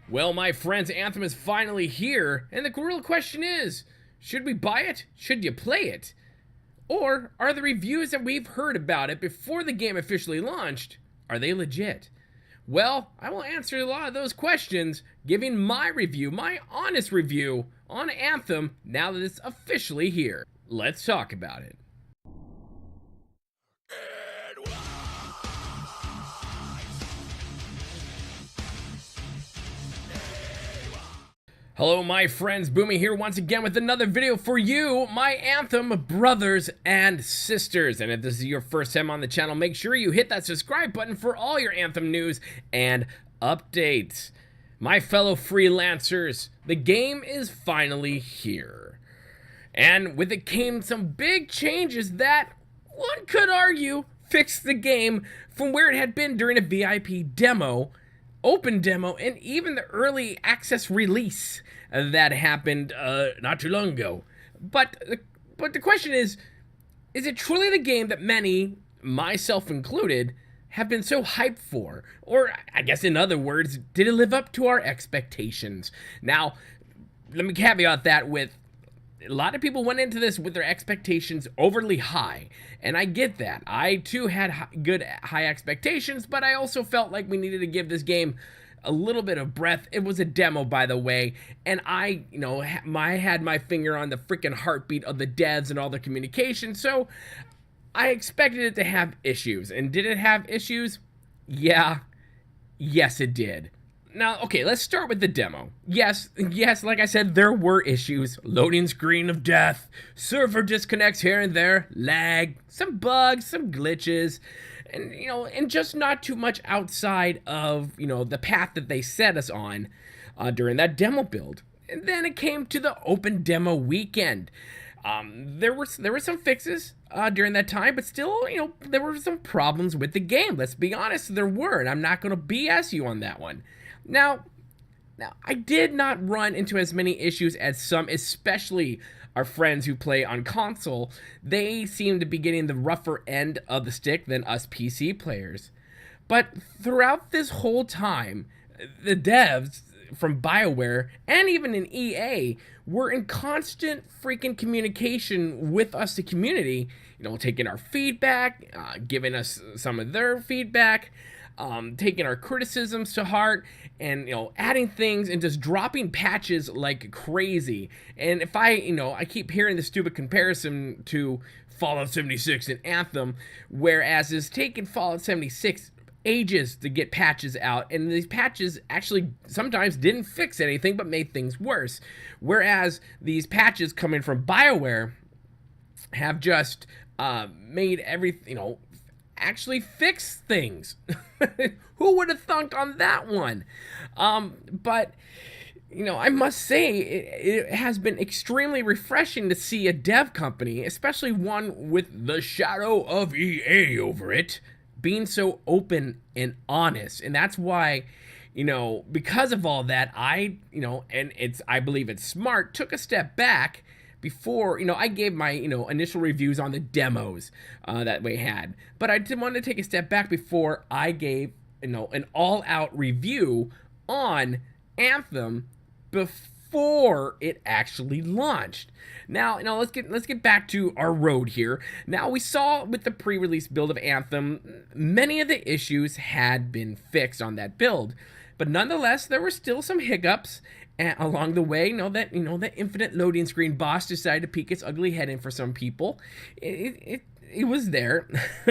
Well, my friends, Anthem is finally here, and the real question is, should we buy it? Should you play it? Or are the reviews that we've heard about it before the game officially launched, are they legit? Well, I will answer a lot of those questions, giving my review, my honest review, on Anthem now that it's officially here. Let's talk about it. Hello my friends, Boomy here once again with another video for you, my Anthem brothers and sisters. And if this is your first time on the channel, make sure you hit that subscribe button for all your Anthem news and updates. My fellow freelancers, the game is finally here. And with it came some big changes that, one could argue, fixed the game from where it had been during a VIP demo, open demo, and even the early access release that happened not too long ago. But the question is it truly the game that many, myself included, have been so hyped for? Or, I guess in other words, did it live up to our expectations? Now, let me caveat that with, a lot of people went into this with their expectations overly high, and I get that. I too had high expectations, but I also felt like we needed to give this game a little bit of breath. It was a demo, by the way, and I had my finger on the freaking heartbeat of the devs and all their communication, so I expected it to have issues. And did it have issues? Yeah. Yes, it did. Now, okay, let's start with the demo. Yes, like I said, there were issues. Loading screen of death, server disconnects here and there, lag, some bugs, some glitches, and just not too much outside of, the path that they set us on during that demo build. And then it came to the open demo weekend. There were some fixes during that time, but still, there were some problems with the game. Let's be honest, there were, and I'm not going to BS you on that one. Now, I did not run into as many issues as some, especially our friends who play on console. They seem to be getting the rougher end of the stick than us PC players. But throughout this whole time, the devs from BioWare and even in EA were in constant freaking communication with us, the community, taking our feedback, giving us some of their feedback, taking our criticisms to heart, and adding things and just dropping patches like crazy. And if I keep hearing the stupid comparison to Fallout 76 and Anthem, whereas it's taken Fallout 76 ages to get patches out, and these patches actually sometimes didn't fix anything but made things worse, whereas these patches coming from BioWare have just made everything, actually fix things. Who would have thunk on that one? But I must say it has been extremely refreshing to see a dev company, especially one with the shadow of EA over it, being so open and honest. And that's why, because of all that, I believe it's smart, took a step back before, I gave my, initial reviews on the demos that we had. But I did want to take a step back before I gave, an all-out review on Anthem before it actually launched. Now, let's get back to our road here. Now, we saw with the pre-release build of Anthem, many of the issues had been fixed on that build. But nonetheless, there were still some hiccups along the way. That infinite loading screen boss decided to peek its ugly head in for some people. It was there,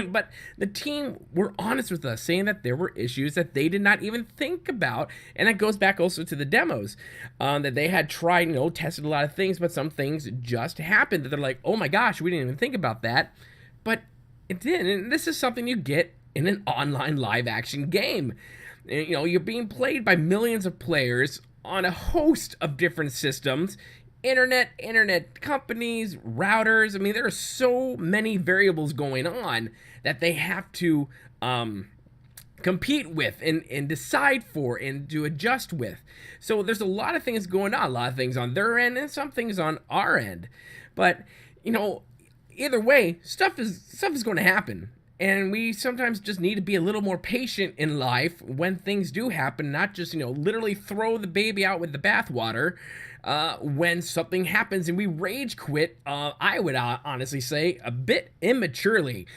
but the team were honest with us, saying that there were issues that they did not even think about, and that goes back also to the demos, that they had tried, tested a lot of things, but some things just happened that they're like, oh my gosh, we didn't even think about that, but it did. And this is something you get in an online live action game. You're being played by millions of players on a host of different systems, internet companies, routers. I mean, there are so many variables going on that they have to compete with and decide for and to adjust with. So there's a lot of things going on, a lot of things on their end and some things on our end. But, either way, stuff is going to happen. And we sometimes just need to be a little more patient in life when things do happen, not just, literally throw the baby out with the bathwater when something happens and we rage quit, I would honestly say a bit immaturely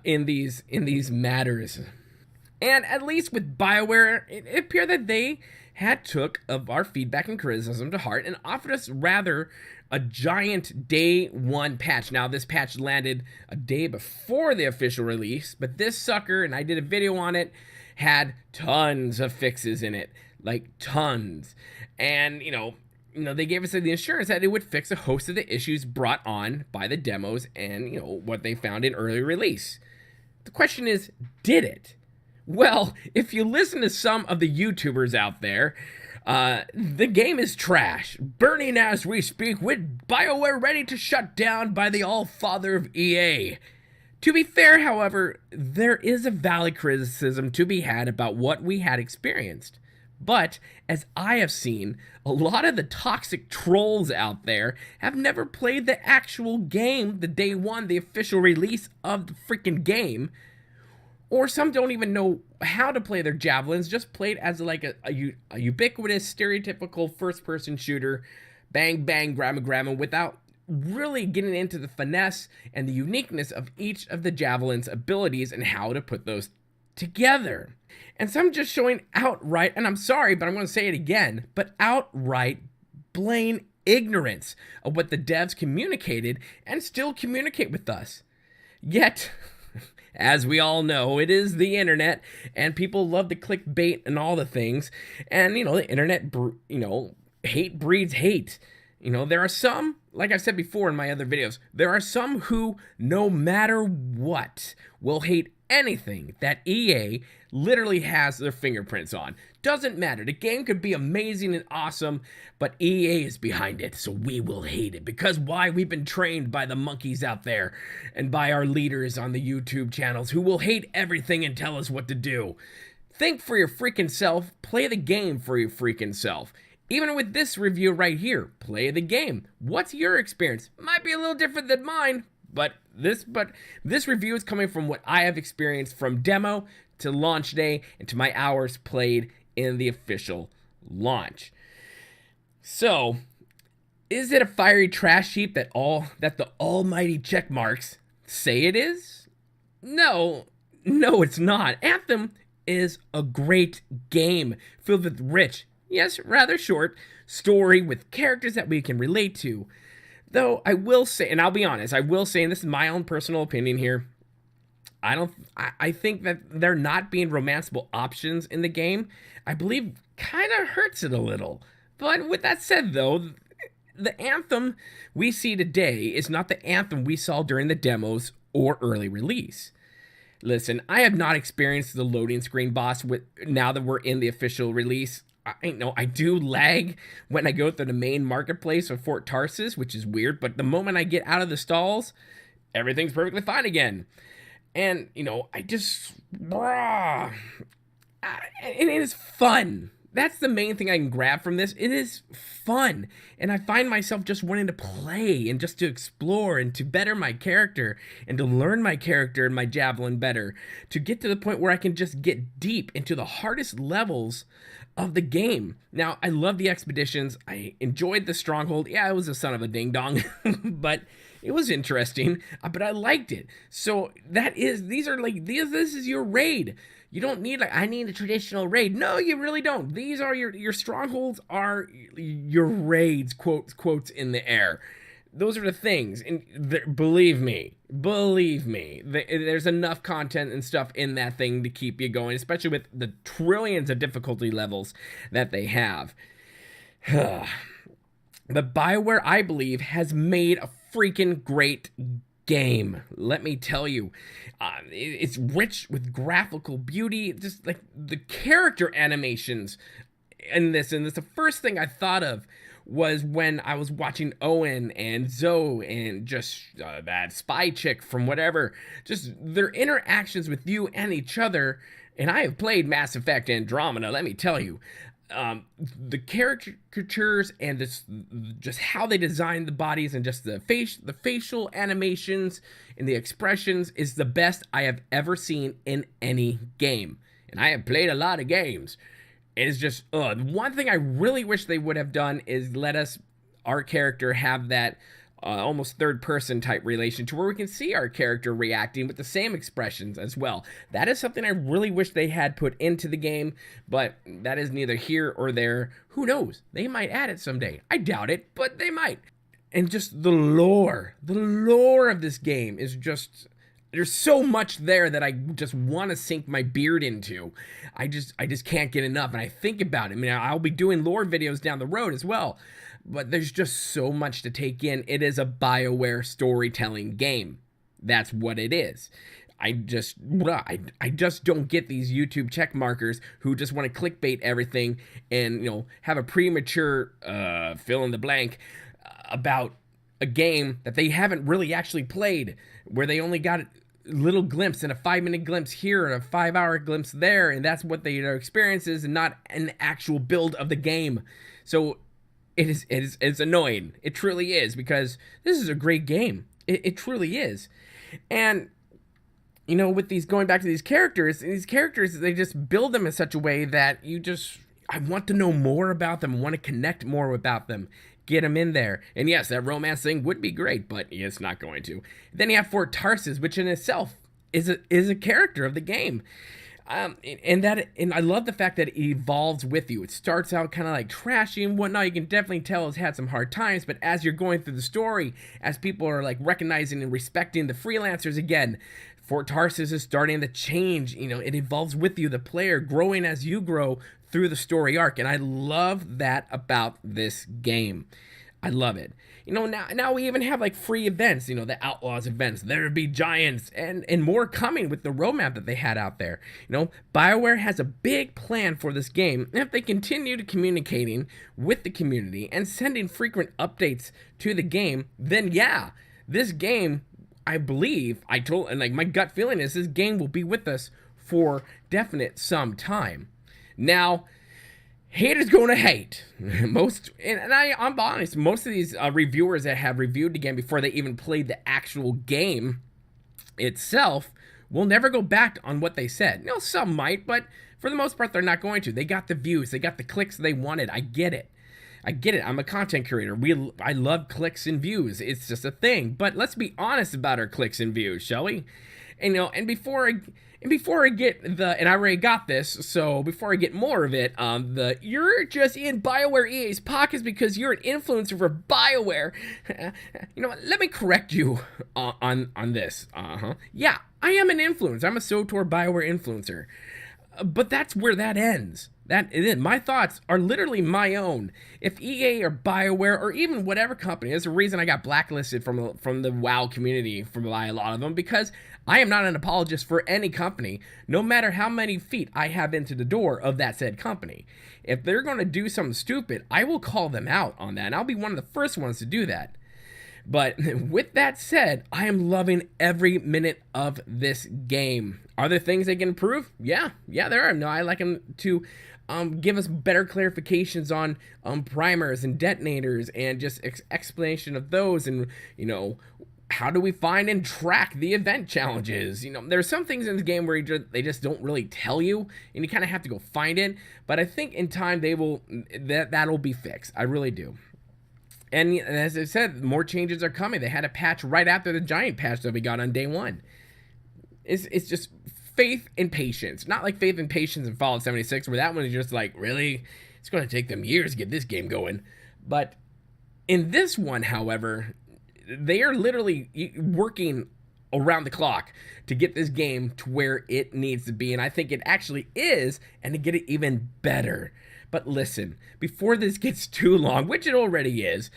in these matters. And at least with BioWare, it appeared that they had took of our feedback and criticism to heart and offered us rather a giant day one patch. Now, this patch landed a day before the official release, but this sucker, and I did a video on it, had tons of fixes in it, like tons. And, they gave us the assurance that it would fix a host of the issues brought on by the demos and, what they found in early release. The question is, did it? Well, if you listen to some of the YouTubers out there, the game is trash, burning as we speak, with BioWare ready to shut down by the all-father of EA. To be fair, however, there is a valid criticism to be had about what we had experienced. But, as I have seen, a lot of the toxic trolls out there have never played the actual game the day one, the official release of the freaking game. Or some don't even know how to play their Javelins, just play it as like a ubiquitous, stereotypical first-person shooter, bang, bang, grab 'em, without really getting into the finesse and the uniqueness of each of the Javelin's abilities and how to put those together. And some just showing outright, and I'm sorry, but I'm going to say it again, but outright plain ignorance of what the devs communicated and still communicate with us. Yet, as we all know, it is the internet, and people love to clickbait and all the things, and, the internet, hate breeds hate. There are some, like I said before in my other videos, there are some who, no matter what, will hate anything that EA literally has their fingerprints on. Doesn't matter. The game could be amazing and awesome, but EA is behind it, so we will hate it. Because why? We've been trained by the monkeys out there and by our leaders on the YouTube channels who will hate everything and tell us what to do. Think for your freaking self. Play the game for your freaking self. Even with this review right here, play the game. What's your experience? Might be a little different than mine, but this review is coming from what I have experienced from demo to launch day and to my hours played in the official launch. So, is it a fiery trash heap that the almighty check marks say it is? No, it's not. Anthem is a great game filled with rich, yes, rather short, story with characters that we can relate to. Though I will say, and I'll be honest, and this is my own personal opinion here, I think that there not being romanceable options in the game, I believe kind of hurts it a little. But with that said, though, the Anthem we see today is not the Anthem we saw during the demos or early release. Listen, I have not experienced the loading screen boss now that we're in the official release. I do lag when I go through the main marketplace of Fort Tarsus, which is weird, but the moment I get out of the stalls, everything's perfectly fine again. And, I just, and it is fun. That's the main thing I can grab from this. It is fun. And I find myself just wanting to play and just to explore and to better my character and to learn my character and my Javelin better, to get to the point where I can just get deep into the hardest levels of the game. Now, I love the expeditions. I enjoyed the stronghold. Yeah, it was a son of a ding-dong, but it was interesting, but I liked it. So this is your raid. You don't need, I need a traditional raid. No, you really don't. These are your strongholds are your raids, quotes in the air. Those are the things, and believe me, there's enough content and stuff in that thing to keep you going, especially with the trillions of difficulty levels that they have. But BioWare, I believe, has made a freaking great game. Let me tell you, it's rich with graphical beauty, just like the character animations in this. And the first thing I thought of was when I was watching Owen and Zoe and just that spy chick from whatever, just their interactions with you and each other. And I have played Mass Effect Andromeda, let me tell you. the caricatures and this, just how they design the bodies and just the facial animations and the expressions is the best I have ever seen in any game. And I have played a lot of games. It is just, one thing I really wish they would have done is let our character have that almost third person type relation to where we can see our character reacting with the same expressions as well. That is something I really wish they had put into the game, but that is neither here or there. Who knows? They might add it someday. I doubt it, but they might. And just the lore of this game is just, there's so much there that I just want to sink my beard into. I just can't get enough, and I think about it. I mean, I'll be doing lore videos down the road as well, but there's just so much to take in. It is a BioWare storytelling game. That's what it is. I just don't get these YouTube check markers who just want to clickbait everything and, have a premature fill in the blank about a game that they haven't really actually played, where they only got a little glimpse and a 5-minute glimpse here and a 5-hour glimpse there, and that's what their experience is, and not an actual build of the game. So it's annoying. It truly is, because this is a great game. It truly is. And with these, going back to these characters, they just build them in such a way that I want to know more about them, want to connect more about them, get them in there. And yes, that romance thing would be great, but it's not going to. Then you have Fort Tarsis, which in itself is a character of the game. And I love the fact that it evolves with you. It starts out kind of like trashy and whatnot. You can definitely tell it's had some hard times, but as you're going through the story, as people are like recognizing and respecting the freelancers again, Fort Tarsis is starting to change. It evolves with you, the player, growing as you grow through the story arc. And I love that about this game. I love it. Now we even have like free events, the Outlaws events. There be giants and more coming with the roadmap that they had out there. BioWare has a big plan for this game. And if they continue to communicating with the community and sending frequent updates to the game, then yeah, this game, I believe, my gut feeling is this game will be with us for definite some time. Now, haters gonna hate. I'm honest, most of these reviewers that have reviewed the game before they even played the actual game itself will never go back on what they said. Some might, but for the most part, they're not going to. They got the views, they got the clicks they wanted. I get it. I'm a content creator. I love clicks and views. It's just a thing. But let's be honest about our clicks and views, shall we? And before I get and I already got this, so before I get more of it, you're just in BioWare EA's pockets because you're an influencer for BioWare. Let me correct you on this. Yeah, I am an influencer. I'm a SWTOR BioWare influencer. But that's where that ends. That is it. My thoughts are literally my own. If EA or BioWare or even whatever company, there's a reason I got blacklisted from the WoW community by a lot of them, because I am not an apologist for any company, no matter how many feet I have into the door of that said company. If they're going to do something stupid, I will call them out on that, and I'll be one of the first ones to do that. But with that said, I am loving every minute of this game. Are there things they can improve? Yeah, there are. No, I like them to give us better clarifications on primers and detonators and just explanation of those, and how do we find and track the event challenges? There's some things in the game where they just don't really tell you, and you kind of have to go find it. But I think in time that'll be fixed. I really do. And as I said, more changes are coming. They had a patch right after the giant patch that we got on day one. It's just faith and patience. Not like faith and patience in Fallout 76, where that one is just like, really? It's going to take them years to get this game going. But in this one, however, they are literally working around the clock to get this game to where it needs to be. And I think it actually is, and to get it even better. But listen, before this gets too long, which it already is,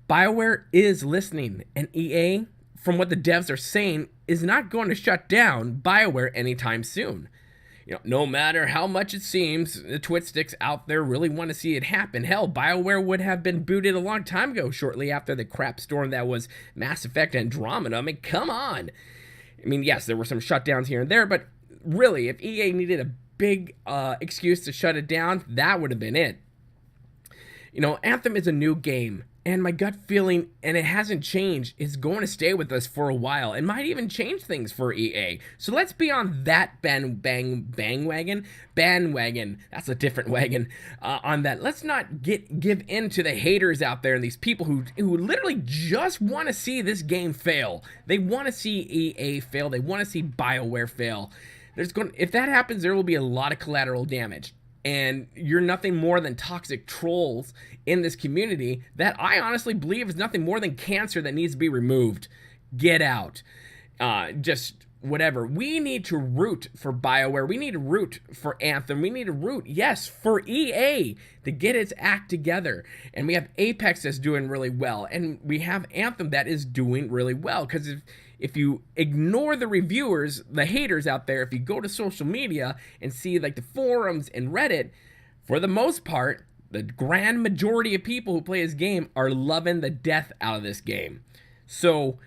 BioWare is listening, and EA, from what the devs are saying, is not going to shut down BioWare anytime soon. No matter how much it seems the twitsticks out there really want to see it happen. Hell, BioWare would have been booted a long time ago, shortly after the crap storm that was Mass Effect Andromeda. I mean, come on. I mean, yes, there were some shutdowns here and there, but really, if EA needed a big excuse to shut it down, that would have been it. You know, Anthem is a new game, and my gut feeling, and it hasn't changed, is going to stay with us for a while. It might even change things for EA. So let's be on that bandwagon. That's a different wagon on that. Let's not give in to the haters out there and these people who literally just want to see this game fail. They want to see EA fail. They want to see BioWare fail. If that happens, there will be a lot of collateral damage. And you're nothing more than toxic trolls in this community that I honestly believe is nothing more than cancer that needs to be removed. Get out. Just whatever. We need to root for BioWare. We need to root for Anthem. We need to root, yes, for EA to get its act together. And we have Apex that's doing really well. And we have Anthem that is doing really well. Because if you ignore the reviewers, the haters out there, if you go to social media and see like the forums and Reddit, for the most part, the grand majority of people who play this game are loving the death out of this game. So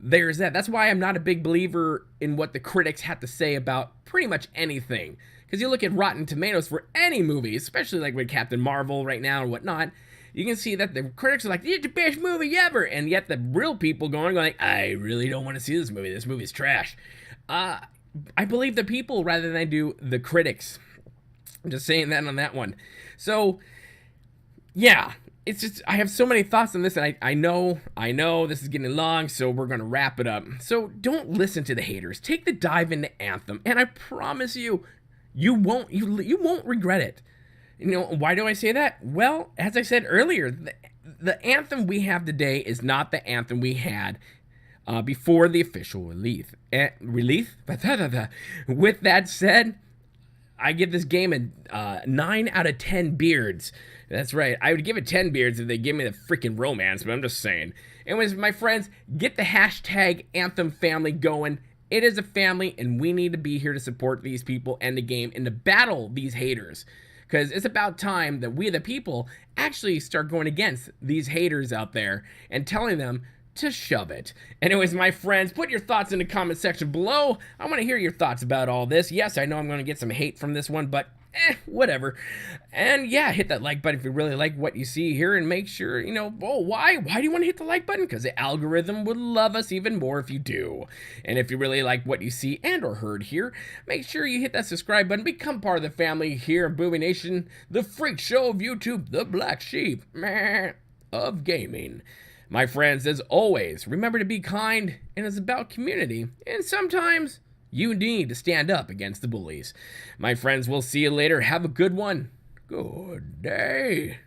there's that. That's why I'm not a big believer in what the critics have to say about pretty much anything. Because you look at Rotten Tomatoes for any movie, especially like with Captain Marvel right now and whatnot, you can see that the critics are like, it's the best movie ever. And yet the real people going like, I really don't want to see this movie. This movie's trash. I believe the people rather than I do the critics. I'm just saying that on that one. So, yeah. It's just, I have so many thoughts on this, and I know this is getting long, so we're going to wrap it up. So don't listen to the haters. Take the dive into Anthem, and I promise you, you won't regret it. You know, why do I say that? Well, as I said earlier, the Anthem we have today is not the Anthem we had before the official release. With that said, I give this game a 9 out of 10 beards. That's right. I would give it 10 beards if they give me the freaking romance, but I'm just saying. Anyways, my friends, get the hashtag Anthem family going. It is a family, and we need to be here to support these people and the game and to battle these haters. Because it's about time that we, the people, actually start going against these haters out there and telling them to shove it. Anyways, my friends, put your thoughts in the comment section below. I want to hear your thoughts about all this. Yes, I know I'm going to get some hate from this one, but whatever. And yeah, hit that like button if you really like what you see here, and make sure, you know, why do you want to hit the like button? Because the algorithm would love us even more if you do. And if you really like what you see and or heard here, make sure you hit that subscribe button, become part of the family here in Boomy Nation, the freak show of YouTube, the black sheep of gaming. My friends, as always, remember to be kind, and it's about community, and sometimes you need to stand up against the bullies. My friends, we'll see you later. Have a good one. Good day.